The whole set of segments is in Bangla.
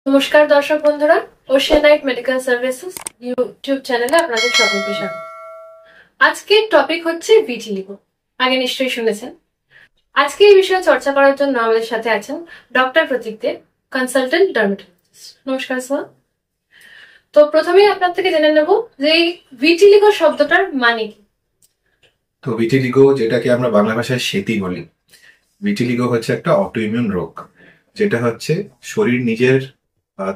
নমস্কার দর্শক বন্ধুরা, ওশিয়ানাইট মেডিকেল সার্ভিসেস ইউটিউব চ্যানেলে আপনাদের সকলকে স্বাগত। আজকের টপিক হচ্ছে ভিটিলিগো। আগে নিশ্চয়ই শুনেছেন। আজকে এই বিষয়ে চর্চা করার জন্য আমাদের সাথে আছেন ডক্টর প্রতীক দে, কনসালটেন্ট ডার্মাটোলজিস্ট। নমস্কার স্যার। তো প্রথমেই আপনার থেকে জেনে নেব যে এই ভিটিলিগো শব্দটার মানে কি। তো ভিটিলিগো, যেটাকে আমরা বাংলা ভাষায় সেতি বলি, ভিটিলিগো হচ্ছে একটা অটোইমিউন রোগ, যেটা হচ্ছে শরীর নিজের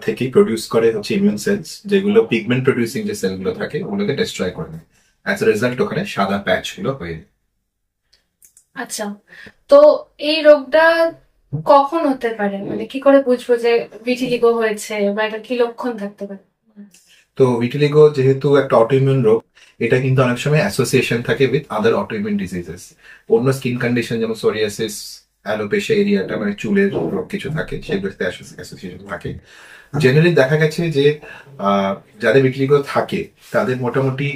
থেকে প্রডিউস করে হচ্ছে ইমিউন সেলস, যেগুলো পিগমেন্ট প্রডিউসিং যে সেলগুলো থাকে ওগুলোকে ডিস্ট্রয় করে দেয়। অ্যাজ এ রেজাল্ট ওখানে সাদা প্যাচ গুলো হয়ে যায়। আচ্ছা, তো এই রোগটা কখন হতে পারে, মানে কি করে বুঝবো যে ভিটিলিগো হয়েছে বা এটা কি লক্ষণ থাকতে পারে? তো ভিটিলিগো যেহেতু একটা অটোইমিউন রোগ, এটা কিন্তু অনেক সময় অ্যাসোসিয়েশন থাকে উইথ আদার অটোইমিউন ডিজিজেস। অন্য স্কিন কন্ডিশন যেমন সোরিয়াসিস, অ্যালোপেশিয়া এরিয়াটা মানে চুলের রোগ কিছু থাকে, সেগুলোতে অ্যাসোসিয়েশন থাকে। জেনারেলি দেখা গেছে যে যাদের ভিটিলিগো থাকে তাদের মোটামুটি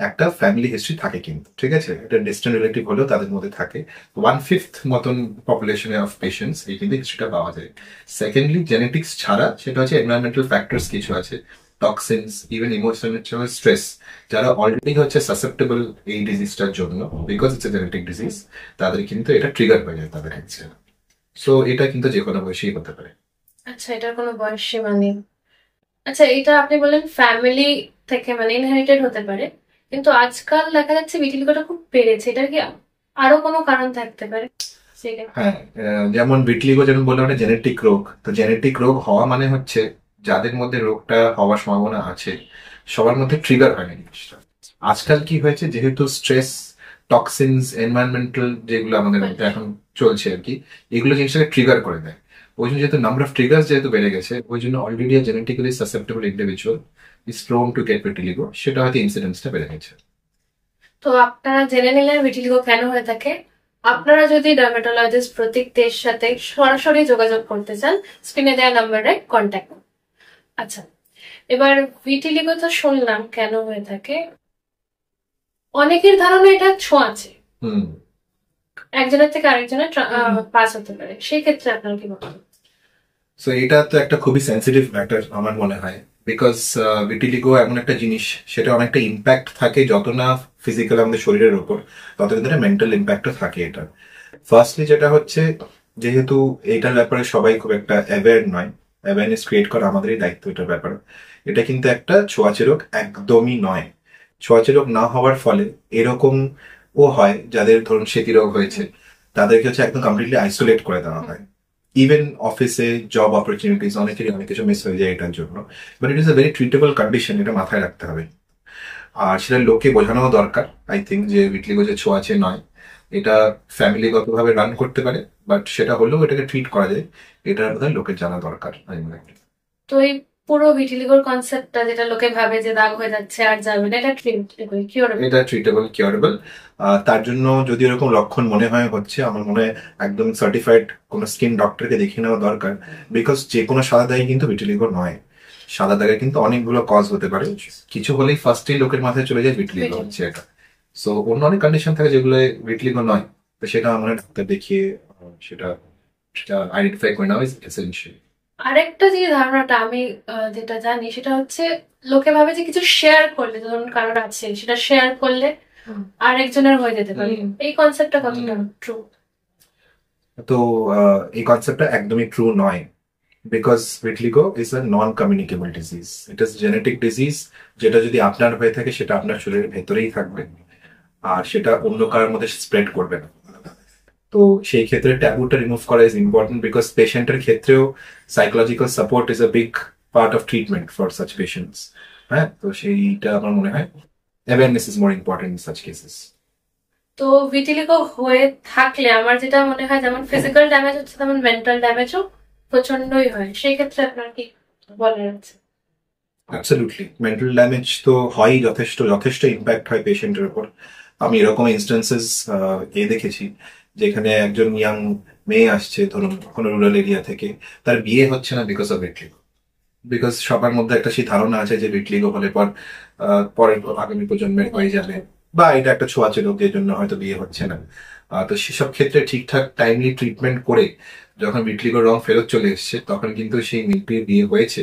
একটা ফ্যামিলি হিস্ট্রি থাকে, কিন্তু ঠিক আছে, এটা ডিস্টেন্ট রিলেটিভ হলেও তাদের মধ্যে থাকে। 1/5 মতন পপুলেশনে অফ পেশেন্টস এই কিন্তু হিস্ট্রিটা পাওয়া যায়। সেকেন্ডলি, জেনেটিক্স ছাড়া সেটা হচ্ছে এনভায়রনমেন্টাল ফ্যাক্টরস কিছু আছে, টক্সিনস, ইভেন ইমোশনাল স্ট্রেস। যারা অলরেডি হচ্ছে সাসেপ্টেবল এই ডিজিজটার জন্য, because it's a genetic disease, তাদের কিন্তু এটা ট্রিগার হয়ে যায় তাদের ক্ষেত্রে। সো এটা কিন্তু যে কোনো বয়সেই হতে পারে। আচ্ছা, এটার কোনো বয়স সীমা নেই। আচ্ছা, এটা আপনি বললেন ফ্যামিলি থেকে মানে ইনহেরিটেড হতে পারে, কিন্তু আজকাল দেখা যাচ্ছে ভিটিলিগোটা খুব বেড়েছে। এটার কি আরো কোনো কারণ থাকতে পারে? হ্যাঁ, যেমন ভিটিলিগো যেমন বললাম একটা জেনেটিক রোগ, তো জেনেটিক রোগ হওয়া মানে হচ্ছে যাদের মধ্যে রোগটা হওয়ার সম্ভাবনা আছে সবার মধ্যে ট্রিগার হয় না জিনিসটা। আজকাল কি হয়েছে, যেহেতু স্ট্রেস, টক্সিনস, এনভায়রনমেন্টাল যেগুলো আমাদের মধ্যে এখন চলছে আর কি, এগুলো জিনিসটাকে ট্রিগার করে দেয়। ওই জন্য যেহেতু নাম্বার অফ ট্রিগার্স যেহেতু বেড়ে গেছে, ওই জন্য already genetically susceptible individual is prone to get vitiligo, সেটা হয়তো ইনসিডেন্সটা বেড়ে গেছে। তো আপনারা জেনে নিলেন ভিটিলিগো কেন হয়ে থাকে। আপনারা যদি ডার্মাটোলজিস্ট প্রতীক দের সাথে সরাসরি যোগাযোগ করতে চান, স্ক্রিনে দেওয়া নাম্বারে কন্ট্যাক্ট করুন। আচ্ছা, এবার ভিটিলিগো তো শুনলাম কেন হয়ে থাকে। অনেকের ধারণা এটা ছোঁয়াচে, একজনের থেকে আরেকজনের পাস হতে পারে, সেই ক্ষেত্রে আপনার কি বলবেন? সো এটা তো একটা খুবই সেন্সিটিভ ম্যাটার আমার মনে হয়, বিকজ ভিটিলিগো এমন একটা জিনিস, সেটা অনেকটা ইম্প্যাক্ট থাকে যত না ফিজিক্যাল আমাদের শরীরের উপর, তত কিন্তু মেন্টাল ইম্প্যাক্টও থাকে এটা। ফার্স্টলি যেটা হচ্ছে, যেহেতু এটার ব্যাপারে সবাই খুব একটা অ্যাওয়্যার নয়, অ্যাওয়ারনেস ক্রিয়েট করা আমাদেরই দায়িত্ব এটার ব্যাপারে। এটা কিন্তু একটা ছোঁয়াচে রোগ একদমই নয়। ছোঁয়াচে রোগ না হওয়ার ফলে এরকম ও হয়, যাদের ধরুন সেতি রোগ হয়েছে তাদেরকে হচ্ছে একদম কমপ্লিটলি আইসোলেট করে দেওয়া হয়। ইভেন অফিসে জব অপরচুনিটিস অনেকেরই অনেক কিছু মিস হয়ে যায় এটার জন্য। But it is a very treatable condition, এটা মাথায় রাখতে হবে। আর সেটা লোককে বোঝানো দরকার, আই থিঙ্ক, যে ভিটিলিগো যে ছোঁয়াচে নয়, এটা ফ্যামিলিগতভাবে রান করতে পারে, বাট সেটা হলেও এটাকে ট্রিট করা যায়, এটা বোধহয় লোকের জানা দরকার আমি মনে করি। তো এই পুরো ভিটিলিগোর কনসেপ্টটা, যেটা লোকে ভাবে যে দাগ হয়ে যাচ্ছে আর যাবে না, এটা কিউরেবল? এটা ট্রিটেবল, কিউরেবল। তার জন্য যদি এরকম লক্ষণ মনে হয় হচ্ছে, আমার মনে হয় একদম সার্টিফাইড কোনো স্কিন ডক্টরকে দেখিয়ে নেওয়া দরকার। বিকজ যে কোনো সাদা দাগে কিন্তু ভিটিলিগো নয়, সাদা দাগের কিন্তু অনেকগুলো কজ হতে পারে। কিছু হলেই ফার্স্টেই লোকের মাথায় চলে যায় ভিটিলিগো হচ্ছে এটা। সো অন্য অনেক কন্ডিশন থাকে যেগুলো ভিটিলিগো নয়, তো সেটা আমরা ডাক্তার দেখিয়ে সেটা সেটা আইডেন্টিফাই করে নেওয়া ইজ এসেনশিয়াল। আরেকটা যে ধারণাটা আমি যেটা জানি, সেটা হচ্ছে লোকে ভাবে যে কিছু শেয়ার করলে, ধরুন কারোর আছে, সেটা শেয়ার করলে আরেকজনের হয়ে যেতে পারে। এই কনসেপ্টটা কতটা ট্রু? তো এই কনসেপ্টটা একদমই ট্রু নয়, because vitiligo is a non communicable disease. It is genetic disease, যেটা যদি আপনার হয়ে থাকে সেটা আপনার শরীরের ভেতরেই থাকবে, আর সেটা অন্য কারোর মধ্যে স্প্রেড করবে না। তো সেই ক্ষেত্রে ট্যাবুটা রিমুভ করা ইজ ইম্পর্টেন্ট, বিকজ পেশেন্টের ক্ষেত্রেও psychological support is a big part of treatment for such patients. হ্যাঁ, তো সেইটা আমার মনে হয় awareness is more important in such cases. তো ভিটিলিগো হয়ে থাকলে আমার যেটা মনে হয়, যেমন ফিজিক্যাল ড্যামেজ হচ্ছে তেমন মেন্টাল ড্যামেজও প্রচন্ডই হয়। সেই ক্ষেত্রে আপনার কি বলার আছে? অ্যাবসলিউটলি, মেন্টাল ড্যামেজ তো হয়ই, যথেষ্ট যথেষ্ট ইম্প্যাক্ট হয় পেশেন্টের উপর। আমি এরকম ইনস্টেন্সেস দেখেছি, যেখানে একজন ইয়াং মেয়ে আসছে ধরুন কোনো রুরাল এরিয়া থেকে, তার বিয়ে হচ্ছে না বিকজ অফ ভিটিলিগো। বিকজ সবার মধ্যে একটা সেই ধারণা আছে যে ভিটিলিগো হলে পর পরের আগামী প্রজন্মের হয়ে যাবে, বা এটা একটা ছোঁয়াচে রোগ, এর জন্য হয়তো বিয়ে হচ্ছে না। তো সেসব ক্ষেত্রে ঠিকঠাক টাইমলি ট্রিটমেন্ট করে যখন ভিটলিগোর রং ফেরত চলে এসছে তখন কিন্তু সেই মিল্কির বিয়ে হয়েছে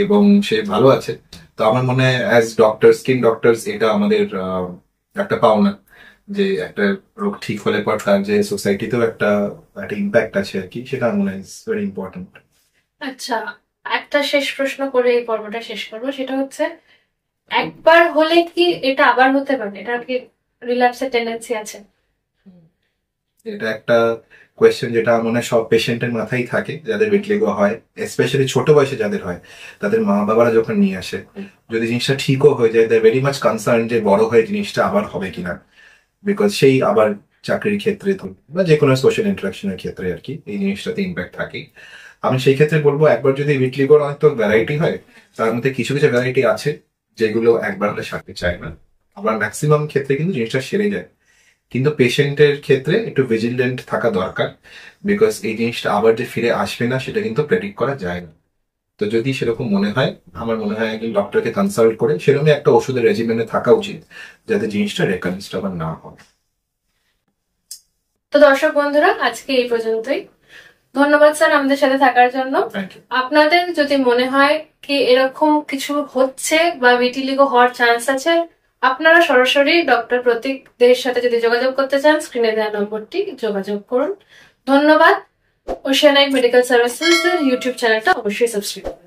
এবং সে ভালো আছে। তো আমার মনে হয় অ্যাজ ডক্টর, স্কিন ডক্টরস, এটা আমাদের একটা পাওনা যে একটা রোগ ঠিক হলে পর তার যে সোসাইটিতেও একটা একটা ইম্প্যাক্ট আছে আর কি, সেটা আমার মনে হয় ভেরি ইম্পর্টেন্ট। আচ্ছা, একটা শেষ প্রশ্ন করে এই পর্বটা শেষ করবো, সেটা হচ্ছে একবার হলে কি এটা আবার হতে পারে? এটা কি রিল্যাপসের টেন্ডেন্সি আছে? এটা একটা কোয়েশ্চেন যেটা আমার মনে হয় সব পেশেন্টের মাথায় থাকে যাদের ভিটলিগো হয়, স্পেশালি ছোট বয়সে যাদের হয়, তাদের মা বাবারা যখন নিয়ে আসে, যদি জিনিসটা ঠিকও হয়ে যায়, দে ভেরি মাচ কনসার্ন যে বড় হয়ে জিনিসটা আবার হবে কিনা। বিকজ সেই আবার চাকরির ক্ষেত্রে বা যে কোনো সোশ্যাল ইন্টারাকশনের ক্ষেত্রে আর কি এই জিনিসটাতে ইম্প্যাক্ট থাকে। আমি সেই ক্ষেত্রে বলবো একবার যদি ভিটলিগোর অনেক তো ভ্যারাইটি হয়, তার মধ্যে কিছু কিছু ভ্যারাইটি আছে যেগুলো একবার হলে সারতে চায় না, আবার ম্যাক্সিমাম ক্ষেত্রে কিন্তু জিনিসটা সেরে যায়। কিন্তু পেশেন্টের ক্ষেত্রে একটু ভিজিলেন্ট থাকা দরকার, বিকজ এই জিনিসটা আবার যে ফিরে আসবে না সেটা কিন্তু প্রেডিক্ট করা যায় না। তো যদি সেরকম মনে হয়, আমার মনে হয় একজন ডক্টরকে কনসাল্ট করে সেরকমই একটা ওষুধের রেজিমেন্টে থাকা উচিত, যাতে জিনিসটা রেকারেন্সটা আবার না হয়। তো দর্শক বন্ধুরা, আজকে এই পর্যন্তই। ধন্যবাদ স্যার আমাদের সাথে থাকার জন্য। Thank you. আপনাদের যদি মনে হয় কি এরকম কিছু হচ্ছে বা ভিটিলিগো হওয়ার চান্স আছে, আপনারা সরাসরি ডক্টর প্রতীক দের সাথে যদি যোগাযোগ করতে চান, স্ক্রিনে দেওয়া নম্বরটি যোগাযোগ করুন। ধন্যবাদ। ওশিয়ানাইট মেডিকেল সার্ভিসেস এর ইউটিউব চ্যানেলটা অবশ্যই সাবস্ক্রাইব করুন।